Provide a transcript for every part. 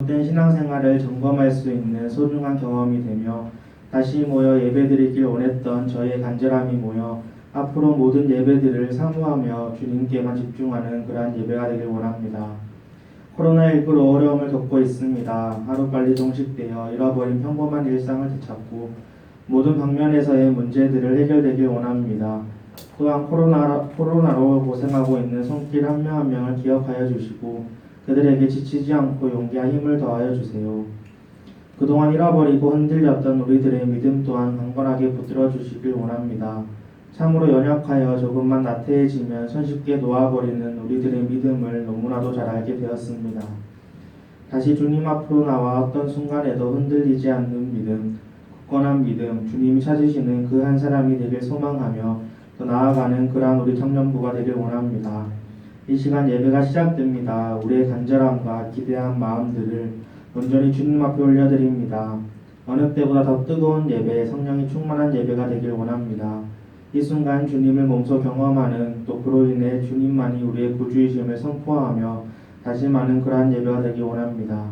잘못된 신앙생활을 점검할 수 있는 소중한 경험이 되며 다시 모여 예배드리길 원했던 저의 간절함이 모여 앞으로 모든 예배들을 사모하며 주님께만 집중하는 그러한 예배가 되길 원합니다. 코로나19로 어려움을 겪고 있습니다. 하루빨리 종식되어 잃어버린 평범한 일상을 되찾고 모든 방면에서의 문제들을 해결되길 원합니다. 또한 코로나로 고생하고 있는 손길 한 명 한 명을 기억하여 주시고 그들에게 지치지 않고 용기와 힘을 더하여 주세요. 그동안 잃어버리고 흔들렸던 우리들의 믿음 또한 강건하게 붙들어 주시길 원합니다. 참으로 연약하여 조금만 나태해지면 손쉽게 놓아버리는 우리들의 믿음을 너무나도 잘 알게 되었습니다. 다시 주님 앞으로 나와 어떤 순간에도 흔들리지 않는 믿음, 굳건한 믿음, 주님이 찾으시는 그 한 사람이 되길 소망하며 더 나아가는 그러한 우리 청년부가 되길 원합니다. 이 시간 예배가 시작됩니다. 우리의 간절함과 기대한 마음들을 온전히 주님 앞에 올려드립니다. 어느 때보다 더 뜨거운 예배, 성령이 충만한 예배가 되길 원합니다. 이 순간 주님을 몸소 경험하는 또 그로 인해 주님만이 우리의 구주이심을 선포하며 다짐하는 그러한 예배가 되길 원합니다.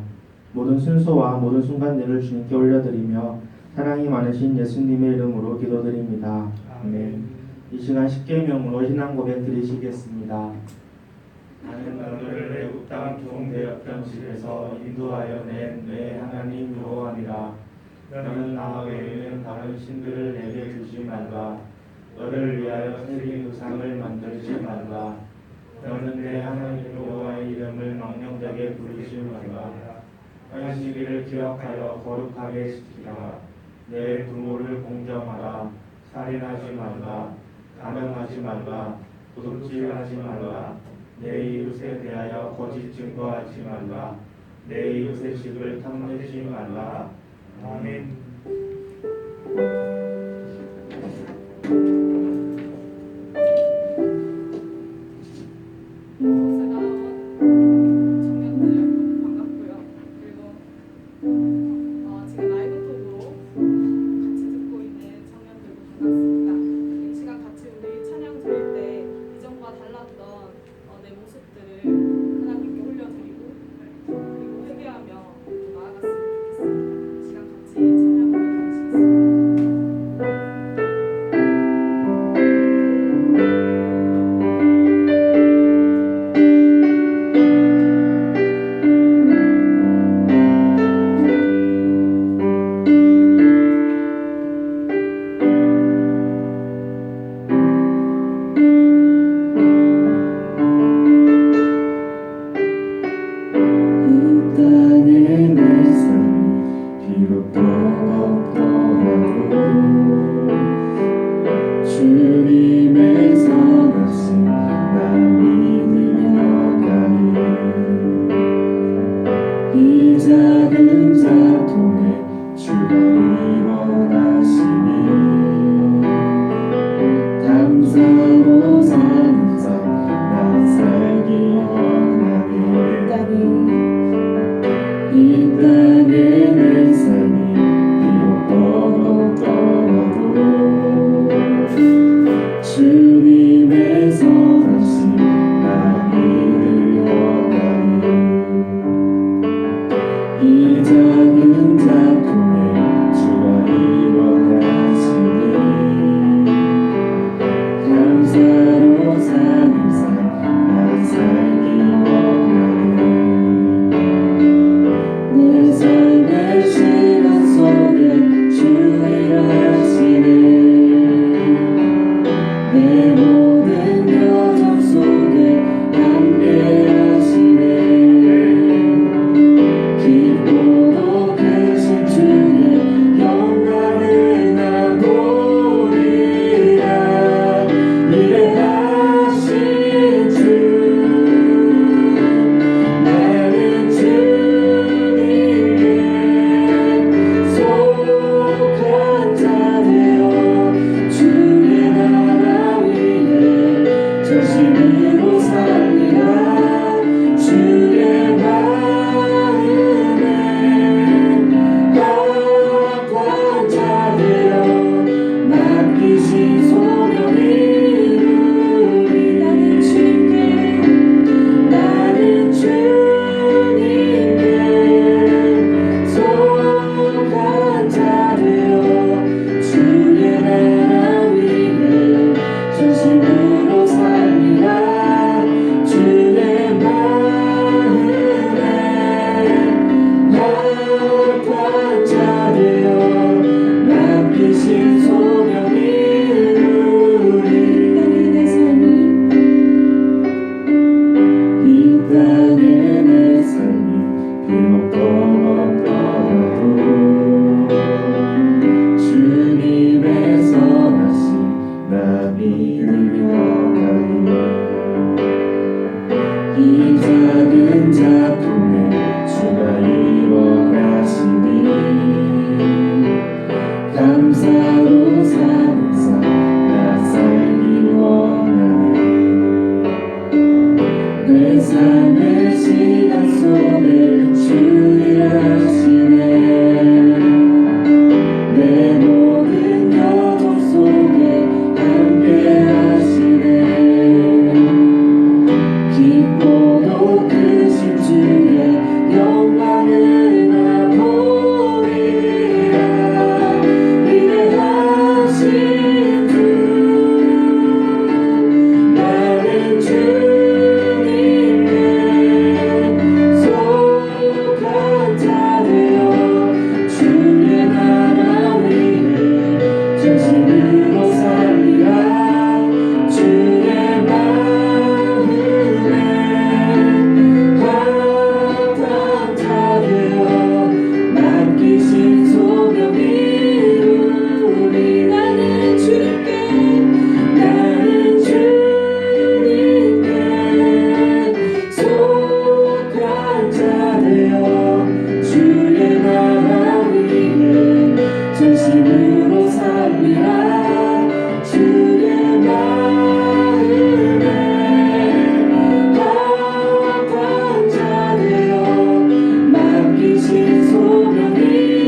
모든 순서와 모든 순간들을 주님께 올려드리며 사랑이 많으신 예수님의 이름으로 기도드립니다. 아멘. 이 시간 십계명으로 신앙 고백 드리시겠습니다. 나는 너를 애굽 땅 종되었던 집에서 인도하여 낸 내 하나님 여호와니라. 너는 나 외에는 다른 신들을 내게 주지 말라. 너를 위하여 새긴 우상을 만들지 말라. 너는 내 하나님 여호와의 이름을 망령되게 부르지 말라. 안식일을 기억하여 거룩하게 지키라. 내 부모를 공경하라. 살인하지 말라. 간음하지 말라. 도둑질하지 말라. 내 이웃에 대하여 거짓 증거하지 말라. 내 이웃의 집을 탐내지 말라. 아멘. 함께 하시네. 기쁘고 걷더라도 주님의 선하심 나 믿으며 가리라. 이 작은 작품에 주가 이뤄가시니 감사로 사는 삶 나 살기 원하네. 내 삶의 시간 속에 주 일하시네. 내 모든 여정 속에 함께 하시네. 깊고도 크신 주의 영광을 나 보리라. 위대하신 주 나는 주님께 속한 자 되어 주의 나라 위에 진심으로 살리라. 주의 마음에 합당한 자 되어 맡기신 소명 이루리. 나는 주님께 속한 자 되어 주의 나라 위에 진심으로 살리라. 주의 마음에 합당한 자 되어 맡기신 소명 이루리.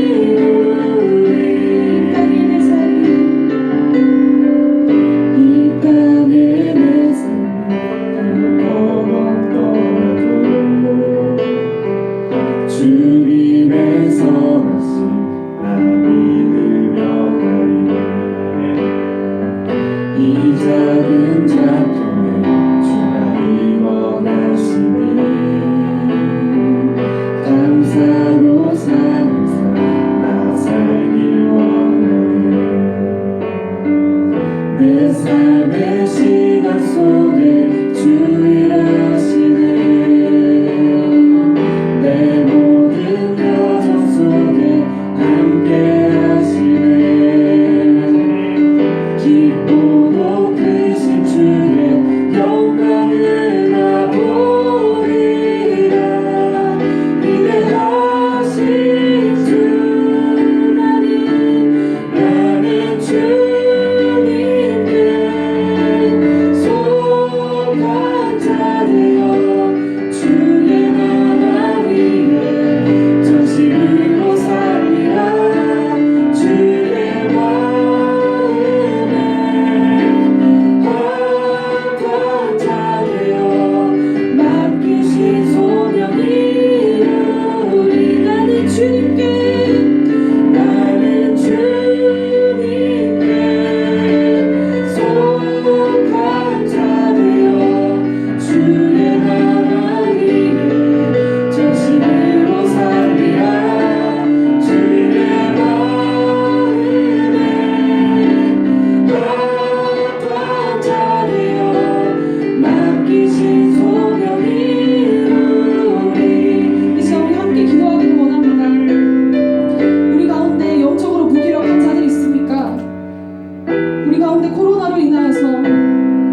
이 땅에 내 삶이 버벅더라도 주님의 선하심 나 믿으며 가리네. 이 작은 작품에 주가 이뤄가시니 감사로 사는 삶 나 살길 원하네. 내 삶의 시간 속에 주 일하시네. 내 모든 여정 속에 함께 하시네. 깊고도 크신 주의 영광을 나 보리라. 위대하신 주 나는 주님께 속한 자 되어 주의 나라 위에 전심으로 살리라. 주의 마음에 합당한 자 되어 맡기신 소명 이루리. 나는 주님께 속한 자 되어 주의 나라 위에 전심으로 살리라. 주의 마음에 합당한 자 되어 맡기신 소명 이루리. 이 시간 우리 함께 기도하기를 원합니다. 우리 가운데 영적으로 무기력한 자들이 있습니까? 우리 가운데 코로나로 인하여서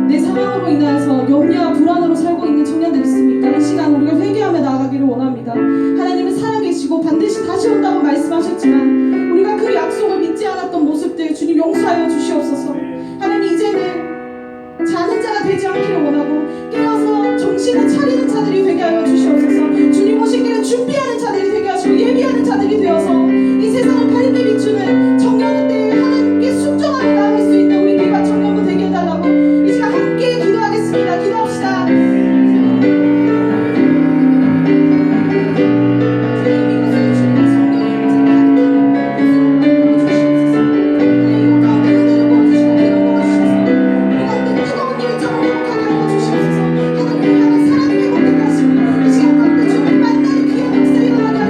내 상황으로 인하여서 염려와 불안으로 살고 있는 청년들 있습니까? 이 시간 우리가 회개하며 나아가기를 원합니다. 하나님은 살아계시고 반드시 다시 온다고 말씀하셨지만 우리가 그 약속을 믿지 않았던 모습들 주님 용서하여 주시옵소서. 하나님 이제는 자는 자가 되지 않기를 원하고 깨어서 정신을 차리는 자들이 되게 하여 주시옵소서. 주님 오신 길을 준비하는 자들이 되게 하시고 예비하는 자들이 되어서 이 세상을 밝게 비추는 청년의 때에 하나님께 순종하며 나아갈 수 있는 우리 교회가 청년부 되게 해달라고 이 시간 함께 기도하겠습니다. 기도합시다. 주시옵소서. 하나님을 향한 사랑을 회복되게 하시고 이 시간 가운데 주님 만나는 귀한 역사 일어나게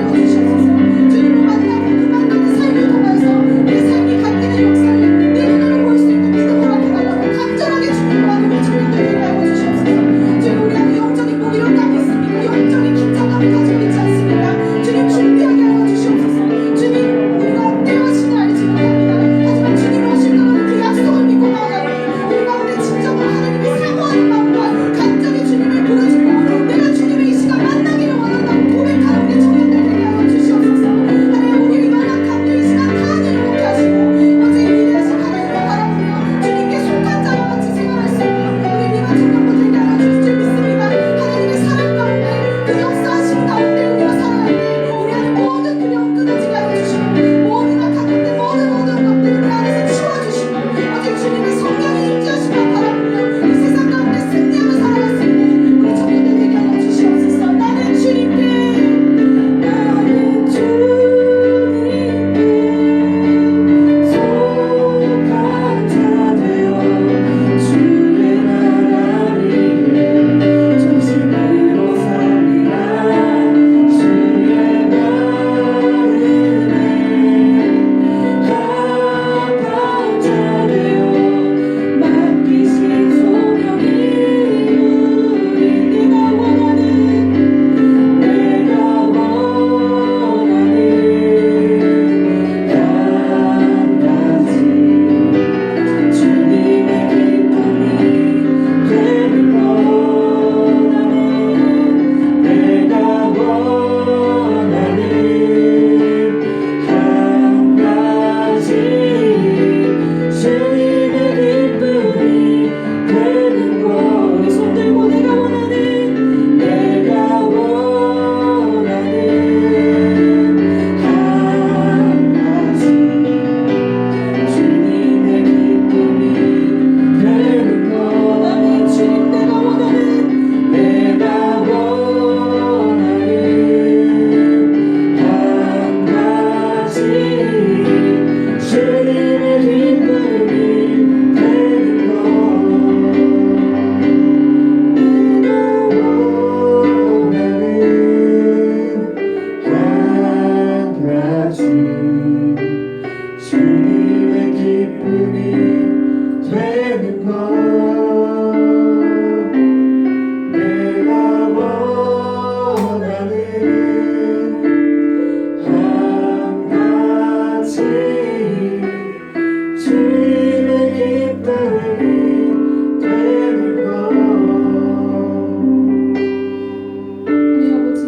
주님의 기쁨이 되는 것 내가 원하는 한 가지 주님의 기쁨이 되는 것 하나님 아버지,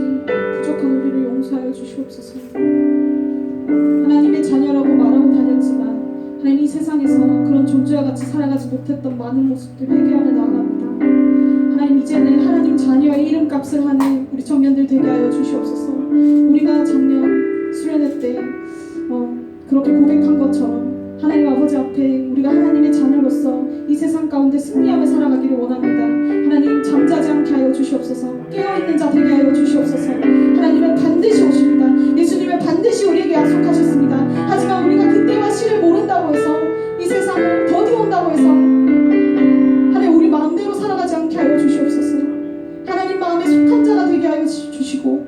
부족한 우리를 용서하여 주시옵소서. 하나님의 자녀라고 말하고 다녔지만 하나님 이 세상에서 그런 존재와 같이 살아가지 못했던 많은 모습들 회개하며 나아갑니다. 하나님 이제는 하나님 자녀의 이름값을 하는 우리 청년들 되게 하여 주시옵소서. 우리가 작년 수련회 때 그렇게 고백한 것처럼 하나님 아버지 앞에 우리가 하나님의 자녀로서 이 세상 가운데 승리하며 살아가기를 원합니다. 하나님 잠자지 않게 하여 주시옵소서. 깨어있는 자 되게 하여 주시옵소서. 하나님은 반드시 오십니다. 예수님은 반드시 우리에게 약속하셨습니다. 하지만 우리가 그때와 시를 모른다고 해서 이 세상을 더디온다고 해서 하나님 우리 마음대로 살아가지 않게 하여 주시옵소서. 하나님 마음에 속한 자가 되게 하여 주시고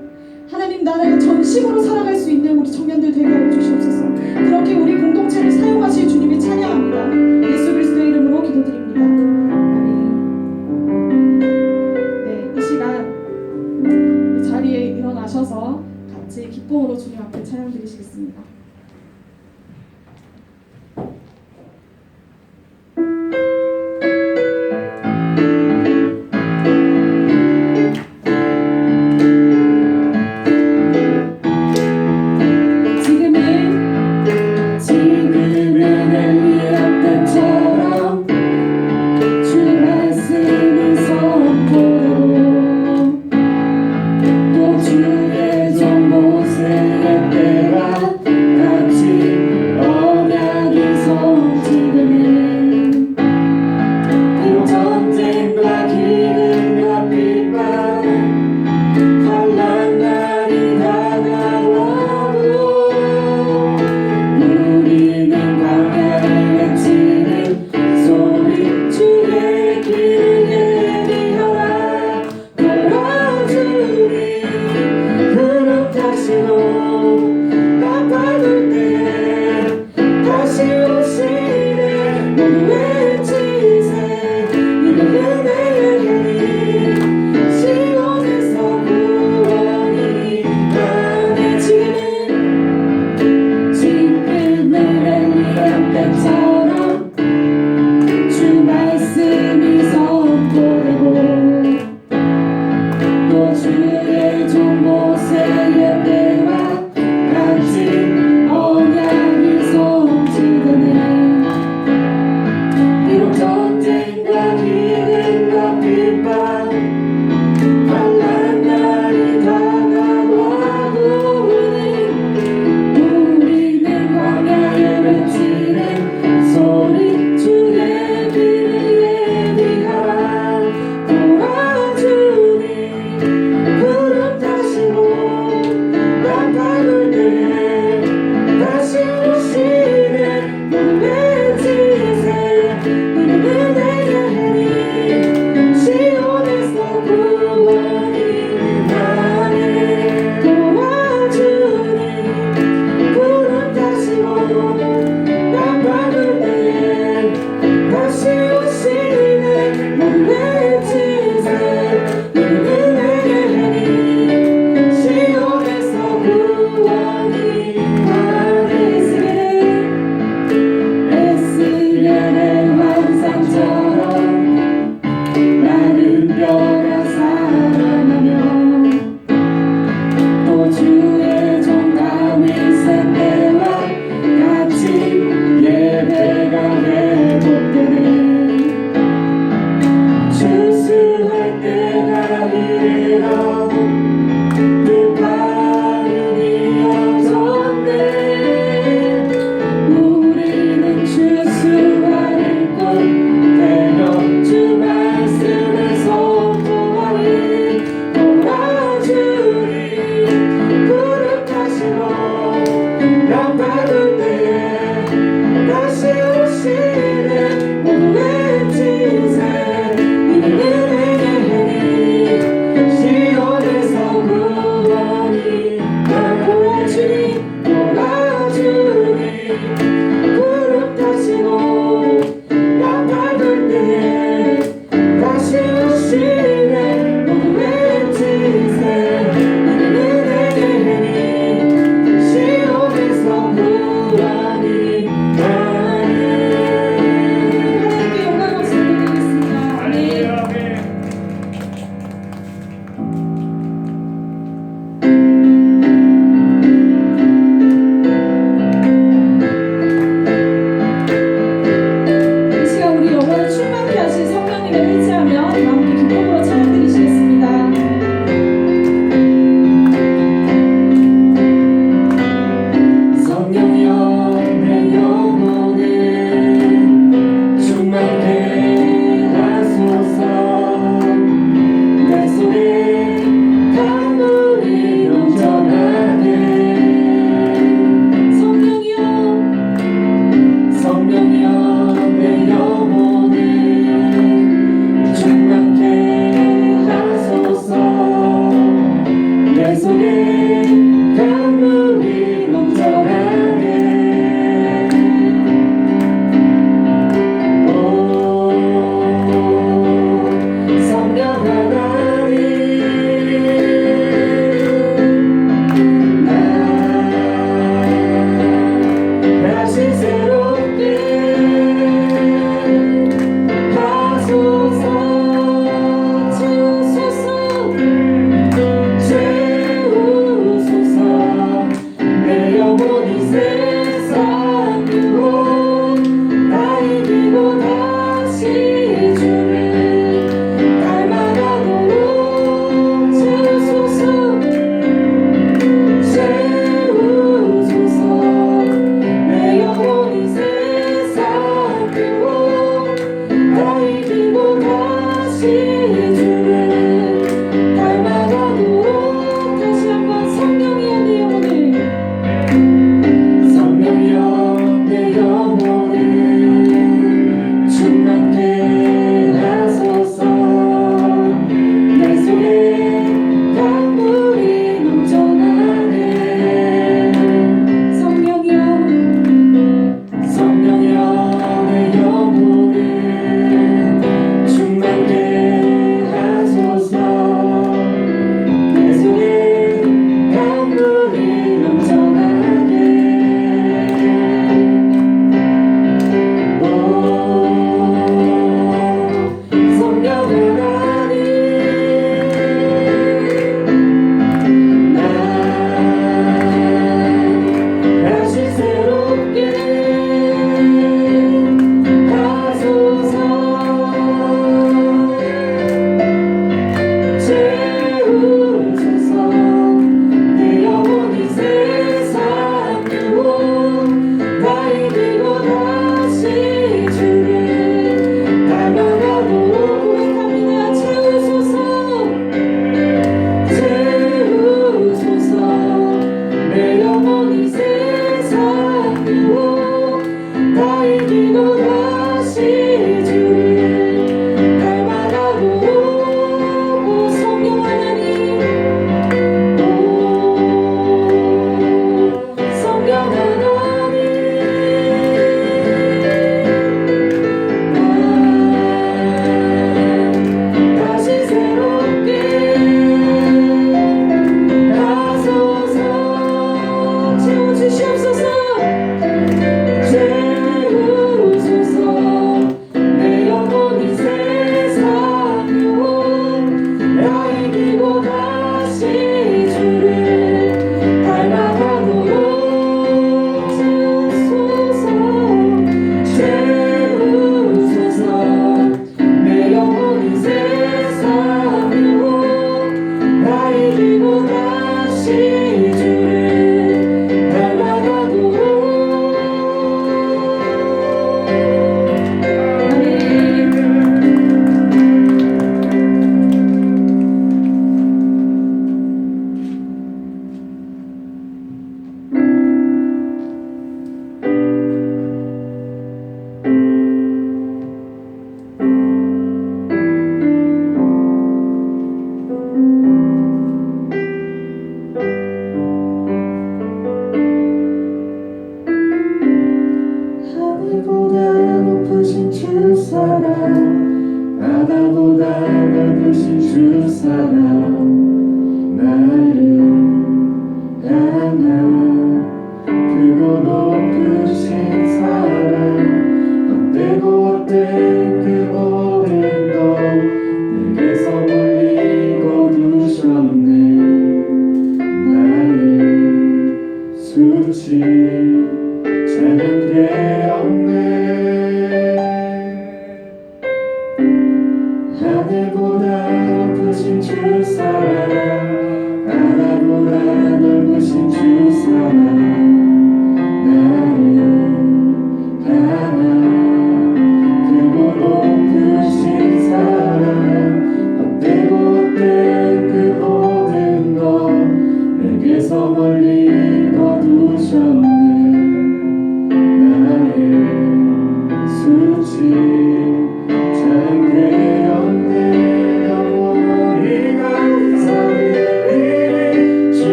하나님 나라의 전심으로 살아갈 수 있는 우리 청년들 되게 하여 주시옵소서. 그렇게 우리 공동체를 사용하실 주님을 찬양합니다. 예수 그리스도의 이름으로 기도드립니다. 아멘. 네, 이 시간 이 자리에 일어나셔서 같이 기쁨으로 주님 앞에 찬양 드리시겠습니다.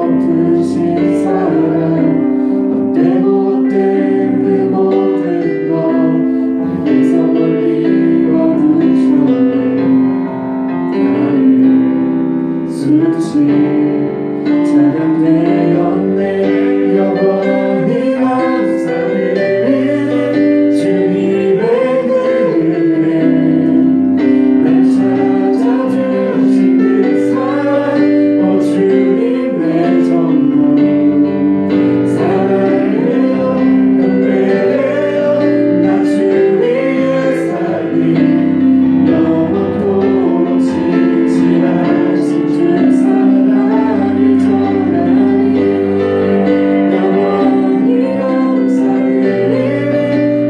엎으신 사랑 헛되고 헛된 그 모든 것 내게서 멀리 거두셨네. 나를 수치 자랑되었네. 영원히 감사드리니 주님의 은혜 날 찾아주신 그 사랑 오 주님의 전부 사랑해요 경배해요 나 주 위에 살리 영원토록 신실하신 주 사랑을 전하리. 영원히 감사드리니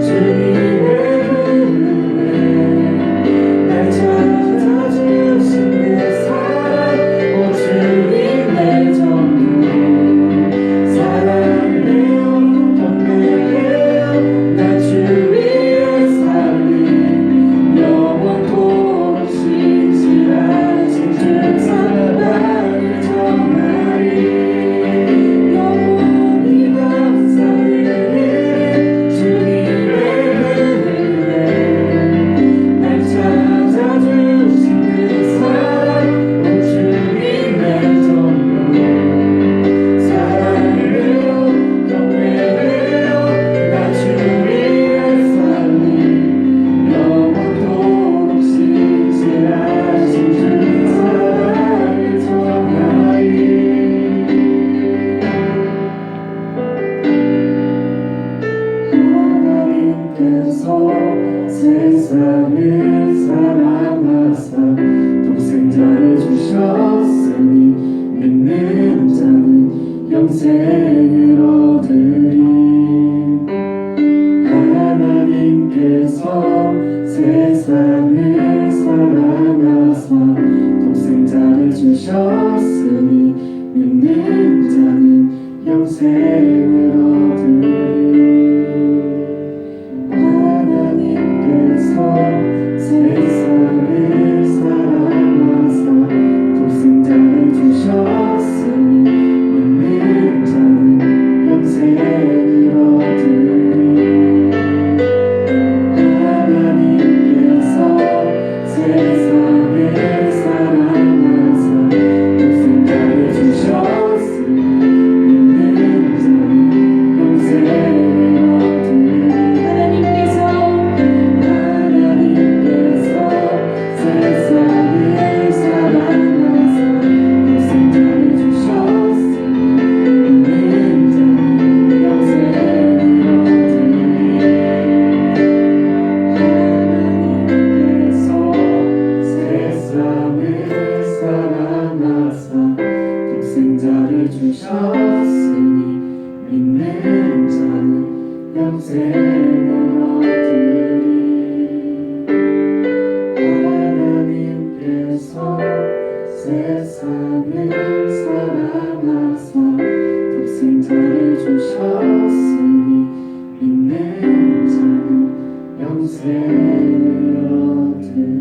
주님의 은혜 날 찾아주신 그 사랑 오 주님의 전부 사랑해요 경배해요 나 주 위에 살리 영원토록 신실하신 주 사랑을 전하리. 영원히 감사드리니 주님의 은혜 날 찾아주신 그 사랑 오 주님의 전부 사랑해요 경배해요 나 주 위에 살리 영원토록 신실하신 주 사랑을 전하리. 하나님께서 세상을 사랑하사 독생자를 주셨으니 믿는 자는 영생을 얻으리. 하나님께서 세상을 사랑하사 독생자를 주셨으니 믿는 자는 영생을 얻으리. 하나님께서 세상을 사랑하사 독생자를 주셨으니 믿는 자는 영생을 얻으리. 하나님께서 세상을 사랑하사 독생자를 주셨으니 믿는 자는 영생을 얻으리. 하나님께서 세상을 사랑하사 독생자를 주셨으니 믿는 자는 영생을 얻으리. 하나님께서 세상을 사랑하사 독생자를 주셨으니 믿는 자는 영생을 얻으리. 하나님께서 세상을 사랑하사 독생자를 주셨으니 믿는 자는 영생을 얻으리.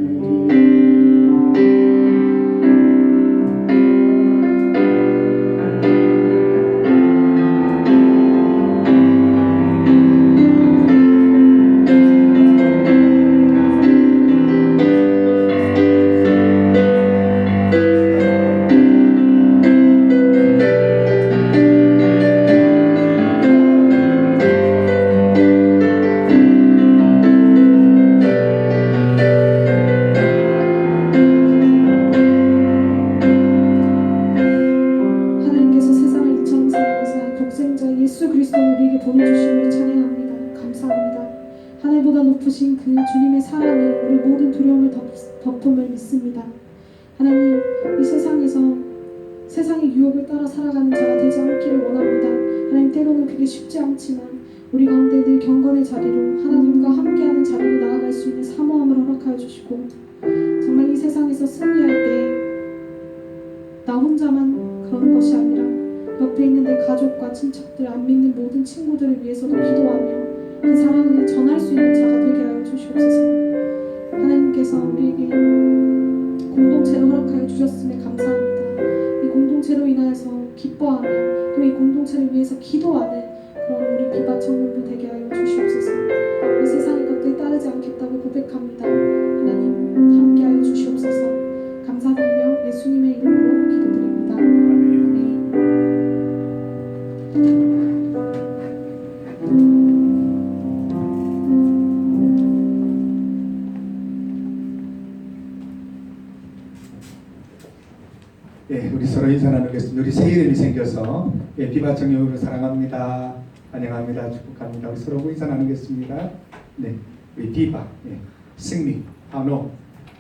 하나님께서 세상을 이처럼 사랑하사 독생자 예수 그리스도를 우리에게 보내주심을 찬양합니다. 감사합니다. 하늘보다 높으신 그 주님의 사랑이 우리 모든 두려움을 덮음을 믿습니다. 하나님, 이 세상에서 세상의 유혹을 따라 살아가는 자가 되지 않기를 원합니다. 하나님, 때로는 그게 쉽지 않지만 우리 가운데 늘 경건의 자리로 하나님과 함께하는 자리로 나아갈 수 있는 사모함을 허락하여 주시고, 정말 이 세상에서 승리할 때 나 혼자만 그러는 것이 아니라 옆에 있는 내 가족과 친척들, 안 믿는 모든 친구들을 위해서도 기도하며 그 사랑을 전할 수 있는 자가 되게 하여 주시옵소서. 하나님께서 우리에게 공동체를 허락하여 주셨음에 감사합니다. 이 공동 공동체로 인하여서 기뻐하며 또 이 공동체를 위해서 기도하는 그런 우리 비바 청년부 되게 하여 주시옵소서. 이 세상의 것들 따르지 않겠다고 고백합니다. 하나님 함께하여 주시옵소서. 감사드리며 예수님의 이름으로 기도드립니다. 아멘. 예, 우리 서로 인사 나누겠습니다. 우리 새 이름이 생겨서 비바 청년부를 사랑합니다, 환영합니다, 축복합니다. 우리 서로 인사 나누겠습니다. 네, 우리 비바, 승리, 환호,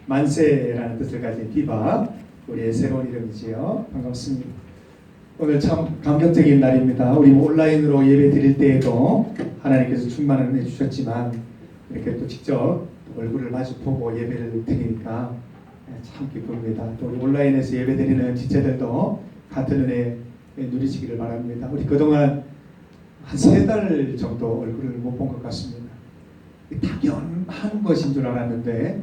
만세라는 뜻을 가진 비바, 우리의 새로운 이름이지요. 반갑습니다. 오늘 참 감격적인 날입니다. 우리 온라인으로 예배 드릴 때에도 하나님께서 충만한 은혜 주셨지만 이렇게 또 직접 얼굴을 마주보고 예배를 드리니까 참 기쁩니다. 또 우리 온라인에서 예배 드리는 지체들도 같은 은혜 누리시기를 바랍니다. 우리 그동안 한 3달 정도 얼굴을 못 본 것 같습니다. 당연한 것인 줄 알았는데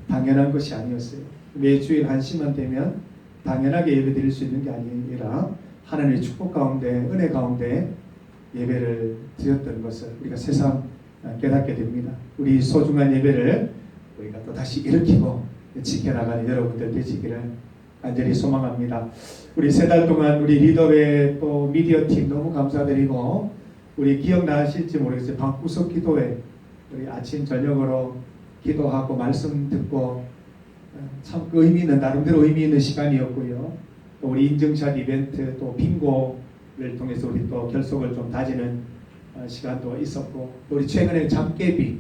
당연한 것이 아니었어요. 매주일 1시만 되면 당연하게 예배 드릴 수 있는 게 아니라 하나님의 축복 가운데, 은혜 가운데 예배를 드렸던 것을 우리가 새삼 깨닫게 됩니다. 우리 소중한 예배를 우리가 또 다시 일으키고 지켜나가는 여러분들 되시기를 간절히 소망합니다. 우리 3달 동안 우리 리더회 또 미디어 팀 너무 감사드리고, 우리 기억나실지 모르겠어요. 방구석 기도회 우리 아침 저녁으로 기도하고 말씀 듣고 참 의미 있는, 나름대로 의미 있는 시간이었고요. 또 우리 인증샷 이벤트 또 빙고를 통해서 우리 또 결속을 좀 다지는 시간도 있었고, 또 우리 최근에 잠깨비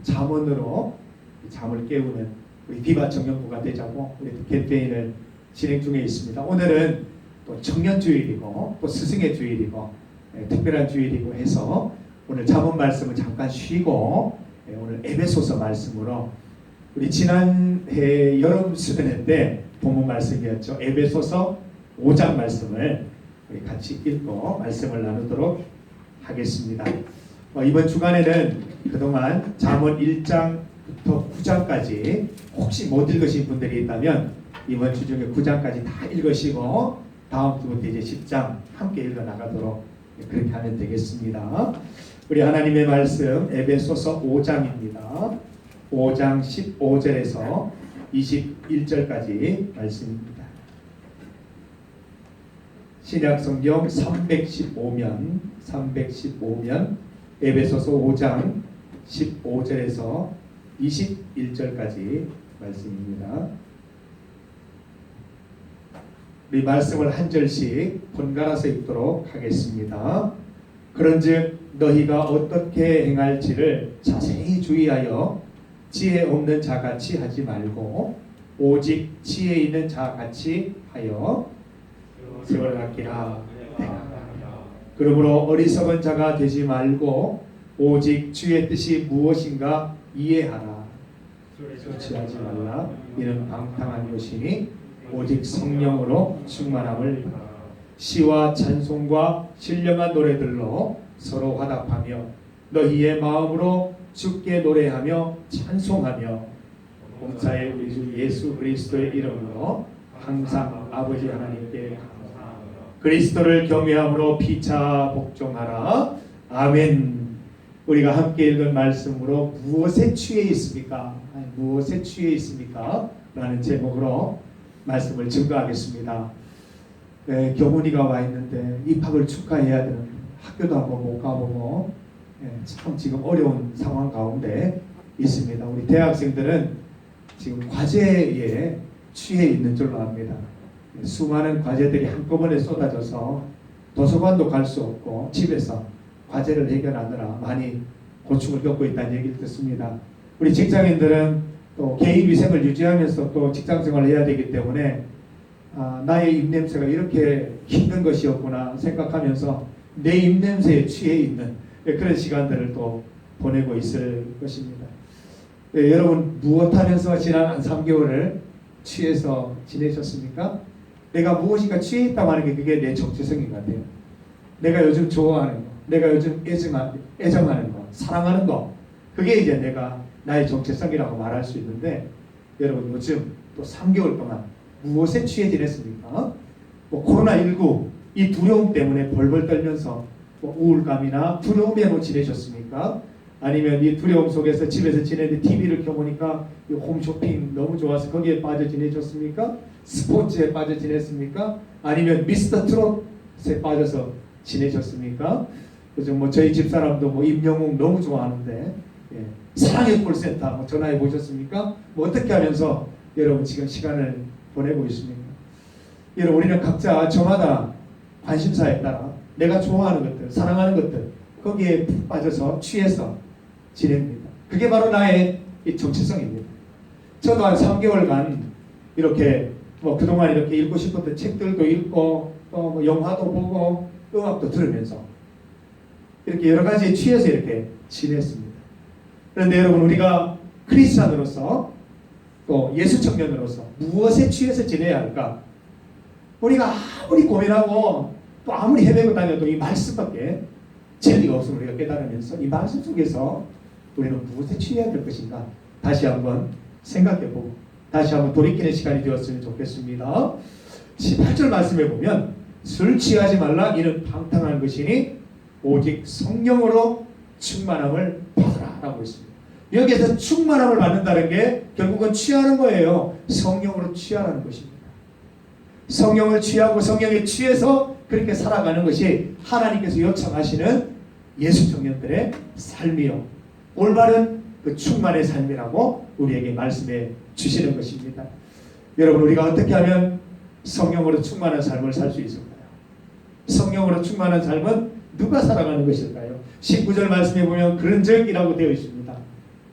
잠언으로 잠을 깨우는 우리 비바 청년부가 되자고 우리 캠페인을 진행 중에 있습니다. 오늘은 또 청년 주일이고 또 스승의 주일이고 특별한 주일이고 해서 오늘 잠언 말씀을 잠깐 쉬고 오늘 에베소서 말씀으로 우리 지난해 여름 수련회 때 본문 말씀이었죠. 에베소서 5장 말씀을 우리 같이 읽고 말씀을 나누도록 하겠습니다. 이번 주간에는 그동안 잠언 1장부터 9장까지 혹시 못 읽으신 분들이 있다면 이번 주 중에 9장까지 다 읽으시고 다음 주부터 이제 10장 함께 읽어 나가도록 그렇게 하면 되겠습니다. 우리 하나님의 말씀 에베소서 5장입니다. 5장 15절에서 21절까지 말씀입니다. 신약성경 315면 에베소서 5장 15절에서 21절까지 말씀입니다. 우리 말씀을 한 절씩 번갈아서 읽도록 하겠습니다. 그런즉 너희가 어떻게 행할지를 자세히 주의하여 지혜 없는 자같이 하지 말고 오직 지혜 있는 자같이 하여 세월 갖기라. 그러므로 어리석은 자가 되지 말고 오직 주의 뜻이 무엇인가 이해하라. 소치하지 말라. 이는 방탕한 것이니 오직 성령으로 충만함을 바라. 시와 찬송과 신령한 노래들로 서로 화답하며 너희의 마음으로 주께 노래하며 찬송하며 공사의 우리 주 예수 그리스도의 이름으로 항상 아버지 하나님께 감사하며 그리스도를 경외함으로 피차 복종하라. 아멘. 우리가 함께 읽은 말씀으로 무엇에 취해 있습니까? 무엇에 취해 있습니까? 라는 제목으로 말씀을 증거하겠습니다. 교문이가 와 있는데 입학을 축하해야 되는 학교도 한번 못 가보고 참 지금 어려운 상황 가운데 있습니다. 우리 대학생들은 지금 과제에 취해 있는 줄로 압니다. 수많은 과제들이 한꺼번에 쏟아져서 도서관도 갈 수 없고 집에서 과제를 해결하느라 많이 고충을 겪고 있다는 얘기를 듣습니다. 우리 직장인들은 또 개인 위생을 유지하면서 또 직장 생활을 해야 되기 때문에 나의 입냄새가 이렇게 힘든 것이었구나 생각하면서 내 입냄새에 취해 있는 그런 시간들을 또 보내고 있을 것입니다. 여러분 무엇하면서 지난 3개월을 취해서 지내셨습니까? 내가 무엇인가 취해 있다고 하는 게 그게 내 정체성인 것 같아요. 내가 요즘 좋아하는 거, 내가 요즘 애정하는 거, 사랑하는 거, 그게 이제 내가 나의 정체성이라고 말할 수 있는데 여러분 요즘 또 3개월 동안 무엇에 취해 지냈습니까? 뭐 코로나19 이 두려움 때문에 벌벌 떨면서 뭐 우울감이나 두려움에 뭐 지내셨습니까? 아니면 이 두려움 속에서 집에서 지내는데 TV를 켜보니까 이 홈쇼핑 너무 좋아서 거기에 빠져 지내셨습니까? 스포츠에 빠져 지냈습니까? 아니면 미스터 트롯에 빠져서 지내셨습니까? 그죠? 뭐 저희 집사람도 뭐 임영웅 너무 좋아하는데 예. 사랑의 콜센터 뭐 전화해 보셨습니까? 뭐 어떻게 하면서 여러분 지금 시간을 보내고 있습니까? 여러분 우리는 각자 저마다 관심사에 따라 내가 좋아하는 것들, 사랑하는 것들 거기에 푹 빠져서 취해서 지냅니다. 그게 바로 나의 이 정체성입니다. 저도 한 3개월간 이렇게 뭐 그동안 이렇게 읽고 싶었던 책들도 읽고 또 뭐 영화도 보고 음악도 들으면서 이렇게 여러 가지에 취해서 이렇게 지냈습니다. 그런데 여러분 우리가 크리스찬으로서 또 예수 청년으로서 무엇에 취해서 지내야 할까? 우리가 아무리 고민하고 또 아무리 헤매고 다녀도 이 말씀밖에 진리가 없음을 우리가 깨달으면서 이 말씀 속에서 우리는 무엇에 취해야 될 것인가 다시 한번 생각해보고 다시 한번 돌이키는 시간이 되었으면 좋겠습니다. 18절 말씀에 보면 술 취하지 말라 이는 방탕한 것이니 오직 성령으로 충만함을 받으라 라고 있습니다. 여기에서 충만함을 받는다는 게 결국은 취하는 거예요. 성령으로 취하라는 것입니다. 성령을 취하고 성령에 취해서 그렇게 살아가는 것이 하나님께서 요청하시는 예수 청년들의 삶이요 올바른 그 충만의 삶이라고 우리에게 말씀해 주시는 것입니다. 여러분 우리가 어떻게 하면 성령으로 충만한 삶을 살 수 있을까요? 성령으로 충만한 삶은 누가 살아가는 것일까요? 19절 말씀에 보면 그런적이라고 되어 있습니다.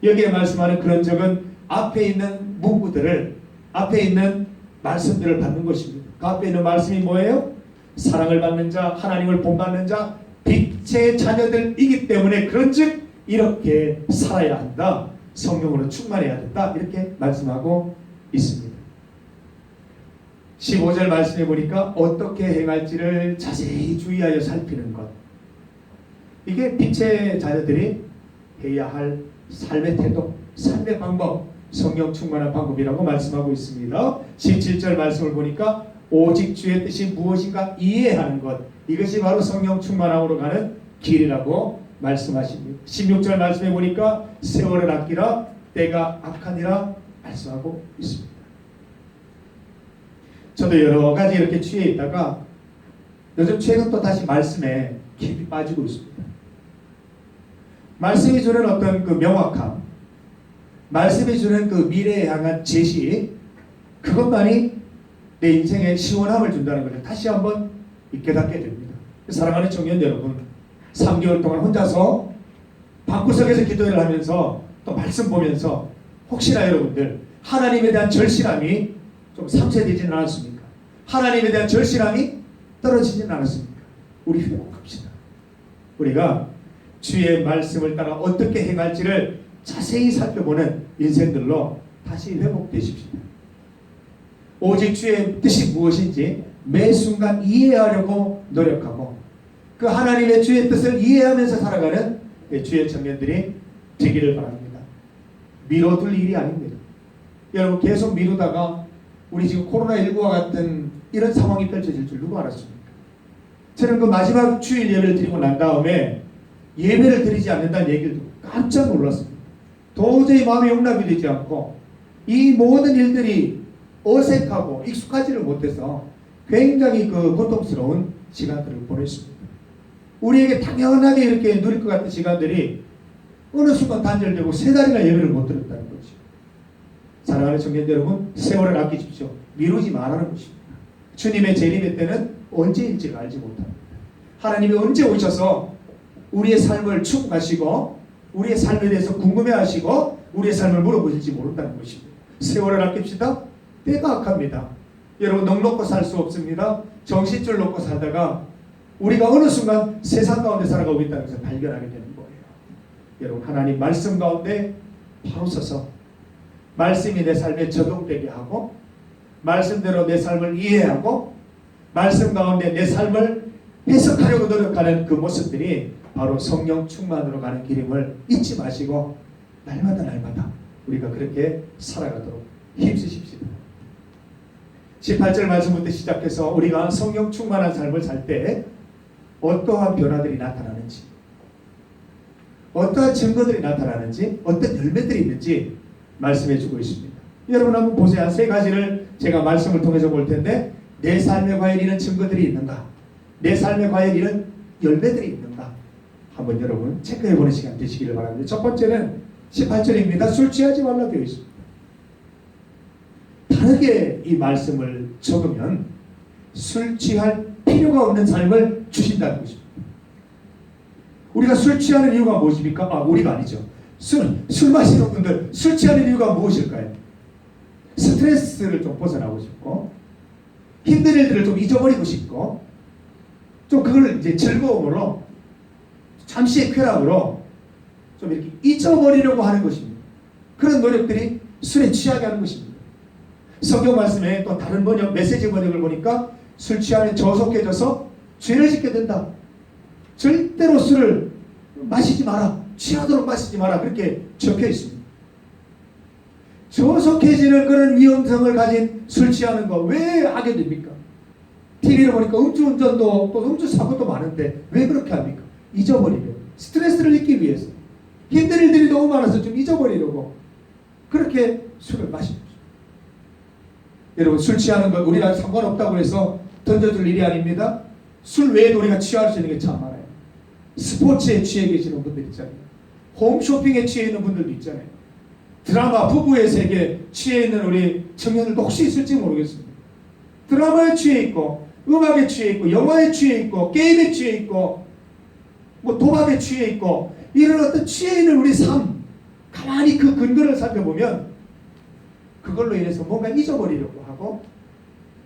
여기에 말씀하는 그런적은 앞에 있는 문구들을 앞에 있는 말씀들을 받는 것입니다. 그 앞에 있는 말씀이 뭐예요? 사랑을 받는 자, 하나님을 본받는 자, 빛의 자녀들이기 때문에 그런즉 이렇게 살아야 한다. 성령으로 충만해야 된다. 이렇게 말씀하고 있습니다. 15절 말씀해 보니까 어떻게 행할지를 자세히 주의하여 살피는 것. 이게 빛의 자녀들이 해야 할 삶의 태도, 삶의 방법, 성령 충만한 방법이라고 말씀하고 있습니다. 17절 말씀을 보니까 오직 주의 뜻이 무엇인가 이해하는 것. 이것이 바로 성령 충만함으로 가는 길이라고 말씀하십니다. 16절 말씀해 보니까 세월을 아끼라 때가 악하니라 말씀하고 있습니다. 저도 여러 가지 이렇게 취해 있다가 요즘 최근 또 다시 말씀에 깊이 빠지고 있습니다. 말씀이 주는 어떤 그 명확함, 말씀이 주는 그 미래에 향한 제시, 그것만이 내 인생에 시원함을 준다는 것을 다시 한번 깨닫게 됩니다. 사랑하는 청년 여러분, 3개월 동안 혼자서 방구석에서 기도를 하면서 또 말씀 보면서 혹시나 여러분들 하나님에 대한 절실함이 좀 상쇄되지는 않았습니까? 하나님에 대한 절실함이 떨어지지는 않았습니까? 우리 회복합시다. 우리가 주의 말씀을 따라 어떻게 행할지를 자세히 살펴보는 인생들로 다시 회복되십시다. 오직 주의 뜻이 무엇인지 매 순간 이해하려고 노력하고 그 하나님의 주의 뜻을 이해하면서 살아가는 주의 청년들이 되기를 바랍니다. 미뤄둘 일이 아닙니다. 여러분 계속 미루다가 우리 지금 코로나19와 같은 이런 상황이 펼쳐질 줄 누가 알았습니까? 저는 그 마지막 주일 예배를 드리고 난 다음에 예배를 드리지 않는다는 얘기를 듣고 깜짝 놀랐습니다. 도저히 마음이 용납이 되지 않고 이 모든 일들이 어색하고 익숙하지를 못해서 굉장히 그 고통스러운 시간들을 보냈습니다. 우리에게 당연하게 이렇게 누릴 것 같은 시간들이 어느 순간 단절되고 3달이나 예배를 못 드렸다는 거죠. 사랑하는 청년 여러분, 세월을 아끼십시오. 미루지 말라는 것입니다. 주님의 재림의 때는 언제인지를 알지 못합니다. 하나님이 언제 오셔서 우리의 삶을 축복하시고 우리의 삶에 대해서 궁금해하시고 우리의 삶을 물어보실지 모른다는 것입니다. 세월을 아낍시다. 때가 악합니다. 여러분 넉넉고 살 수 없습니다. 정신줄 놓고 살다가 우리가 어느 순간 세상 가운데 살아가고 있다는 것을 발견하게 되는 거예요. 여러분 하나님 말씀 가운데 바로 서서 말씀이 내 삶에 적용되게 하고 말씀대로 내 삶을 이해하고 말씀 가운데 내 삶을 해석하려고 노력하는 그 모습들이 바로 성령 충만으로 가는 길임을 잊지 마시고 날마다 우리가 그렇게 살아가도록 힘쓰십시다. 18절 말씀부터 시작해서 우리가 성령 충만한 삶을 살 때 어떠한 변화들이 나타나는지, 어떠한 증거들이 나타나는지, 어떤 열매들이 있는지 말씀해 주고 있습니다. 여러분 한번 보세요. 한 세 가지를 제가 말씀을 통해서 볼 텐데, 내 삶에 과연 이런 증거들이 있는가, 내 삶에 과연 이런 열매들이 있는가, 한번 여러분 체크해 보는 시간 되시기를 바랍니다. 첫 번째는 18절입니다. 술 취하지 말라 되어 있습니다. 다르게 이 말씀을 적으면 술 취할 필요가 없는 삶을 주신다는 것입니다. 우리가 술 취하는 이유가 무엇입니까? 우리가 아니죠. 술 마시는 분들 술 취하는 이유가 무엇일까요? 스트레스를 좀 벗어나고 싶고, 힘든 일들을 좀 잊어버리고 싶고, 좀 그걸 이제 즐거움으로, 잠시의 쾌락으로 좀 이렇게 잊어버리려고 하는 것입니다. 그런 노력들이 술에 취하게 하는 것입니다. 성경 말씀에 또 다른 번역, 메시지 번역을 보니까 술 취하면 저속해져서 죄를 짓게 된다. 절대로 술을 마시지 마라. 취하도록 마시지 마라. 그렇게 적혀 있습니다. 저속해지는 그런 위험성을 가진 술 취하는 거 왜 하게 됩니까? TV를 보니까 음주운전도 또 음주사고도 많은데 왜 그렇게 합니까? 잊어버리려고. 스트레스를 잊기 위해서. 힘든 일들이 너무 많아서 좀 잊어버리려고 그렇게 술을 마십니다. 여러분, 술 취하는 건 우리랑 상관없다고 해서 던져줄 일이 아닙니다. 술 외에도 우리가 취할 수 있는 게 참 많아요. 스포츠에 취해 계시는 분들 있잖아요. 홈쇼핑에 취해 있는 분들도 있잖아요. 드라마 부부의 세계에 취해 있는 우리 청년들도 혹시 있을지 모르겠습니다. 드라마에 취해 있고, 음악에 취해 있고, 영화에 취해 있고, 게임에 취해 있고, 뭐 도박에 취해 있고, 이런 어떤 취해 있는 우리 삶, 가만히 그 근거를 살펴보면 그걸로 인해서 뭔가 잊어버리려고 하고,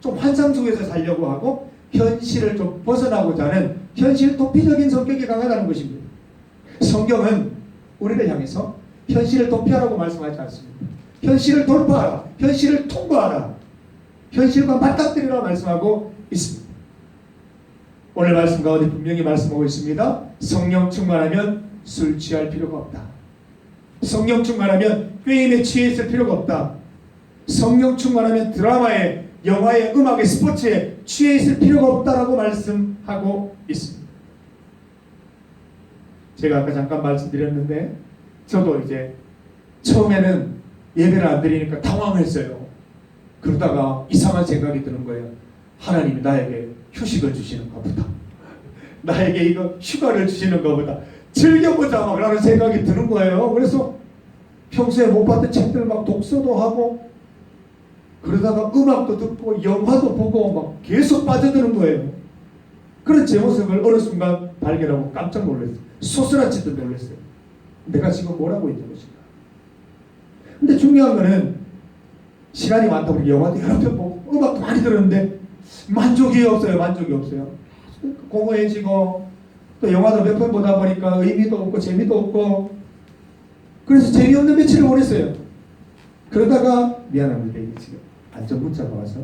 좀 환상 속에서 살려고 하고, 현실을 좀 벗어나고자 하는 현실 도피적인 성격이 강하다는 것입니다. 성경은 우리를 향해서 현실을 도피하라고 말씀하지 않습니다. 현실을 돌파하라, 현실을 통과하라, 현실과 맞닥뜨리라 말씀하고 있습니다. 오늘 말씀 가운데 분명히 말씀하고 있습니다. 성령 충만하면 술 취할 필요가 없다. 성령 충만하면 게임에 취해 있을 필요가 없다. 성령 충만하면 드라마에, 영화에, 음악에, 스포츠에 취해 있을 필요가 없다라고 말씀하고 있습니다. 제가 아까 잠깐 말씀드렸는데, 저도 이제 처음에는 예배를 안 드리니까 당황했어요. 그러다가 이상한 생각이 드는 거예요. 하나님이 나에게 휴식을 주시는가 보다. 나에게 이거 휴가를 주시는가 보다. 즐겨보자 막 라는 생각이 드는 거예요. 그래서 평소에 못 봤던 책들 막 독서도 하고, 그러다가 음악도 듣고 영화도 보고 막 계속 빠져드는 거예요. 그런 제 모습을 어느 순간 발견하고 깜짝 놀랐어요. 소스라치도 놀랐어요. 내가 지금 뭘 하고 있는 것인가. 근데 중요한 거는 시간이 많다 보니 영화도 여러 편 보고 음악도 많이 들었는데 만족이 없어요. 만족이 없어요. 공허해지고, 또 영화도 몇 편 보다 보니까 의미도 없고 재미도 없고, 그래서 재미없는 며칠을 보냈어요. 그러다가 미안합니다. 이게 지금 안전 문자가 와서,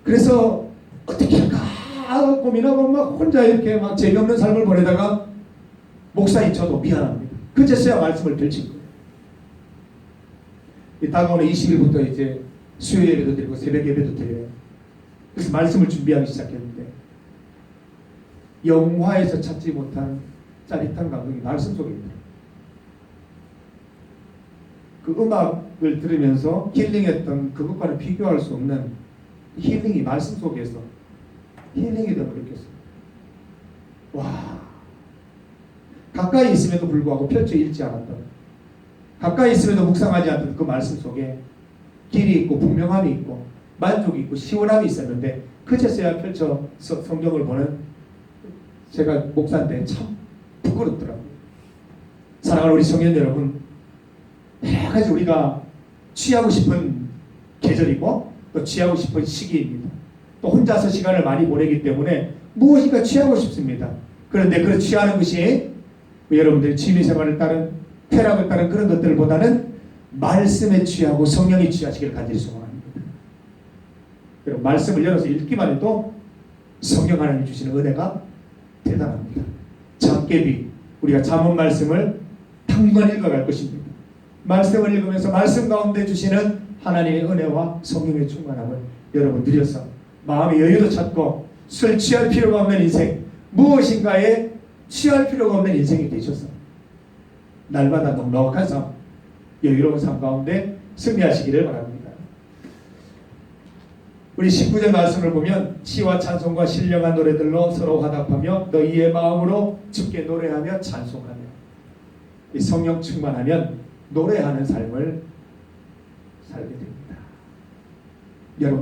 그래서 어떻게 할까 고민하고 막 혼자 이렇게 막 재미없는 삶을 보내다가 목사님 저도 미안합니다. 그제서야 말씀을 펼친 거예요. 이 다가오는 20일부터 이제 수요 예배도 드리고 새벽 예배도 드려요. 그래서 말씀을 준비하기 시작했는데, 영화에서 찾지 못한 짜릿한 감동이 말씀 속에 있더라고요. 그 음악을 들으면서 힐링했던 그것과는 비교할 수 없는 힐링이 말씀 속에서 힐링이 되고 느꼈어요. 와, 가까이 있음에도 불구하고 펼쳐 읽지 않았던, 가까이 있음에도 묵상하지 않던 그 말씀 속에 길이 있고 분명함이 있고 만족이 있고 시원함이 있었는데, 그제서야 펼쳐 성경을 보는 제가 목사인데 참 부끄럽더라고요. 사랑하는 우리 성년 여러분, 여러 가지 우리가 취하고 싶은 계절이고 또 취하고 싶은 시기입니다. 또 혼자서 시간을 많이 보내기 때문에 무엇인가 취하고 싶습니다. 그런데 그 취하는 것이 여러분들이 취미생활을 따른, 쾌락을 따른 그런 것들보다는 말씀에 취하고 성령에 취하시기를 간절히 소망합니다. 여러분, 말씀을 열어서 읽기만 해도 성령 하나님 주시는 은혜가 대단합니다. 잠깨비, 우리가 잠언 말씀을 당분간 읽어갈 것입니다. 말씀을 읽으면서 말씀 가운데 주시는 하나님의 은혜와 성령의 충만함을 여러분 누려서 마음의 여유도 찾고 술 취할 필요가 없는 인생, 무엇인가에 취할 필요가 없는 인생이 되셔서 날마다 넉넉한 삶, 여유로운 삶 가운데 승리하시기를 바랍니다. 우리 19절 말씀을 보면 시와 찬송과 신령한 노래들로 서로 화답하며 너희의 마음으로 주께 노래하며 찬송하며, 이 성령 충만하면 노래하는 삶을 살게 됩니다.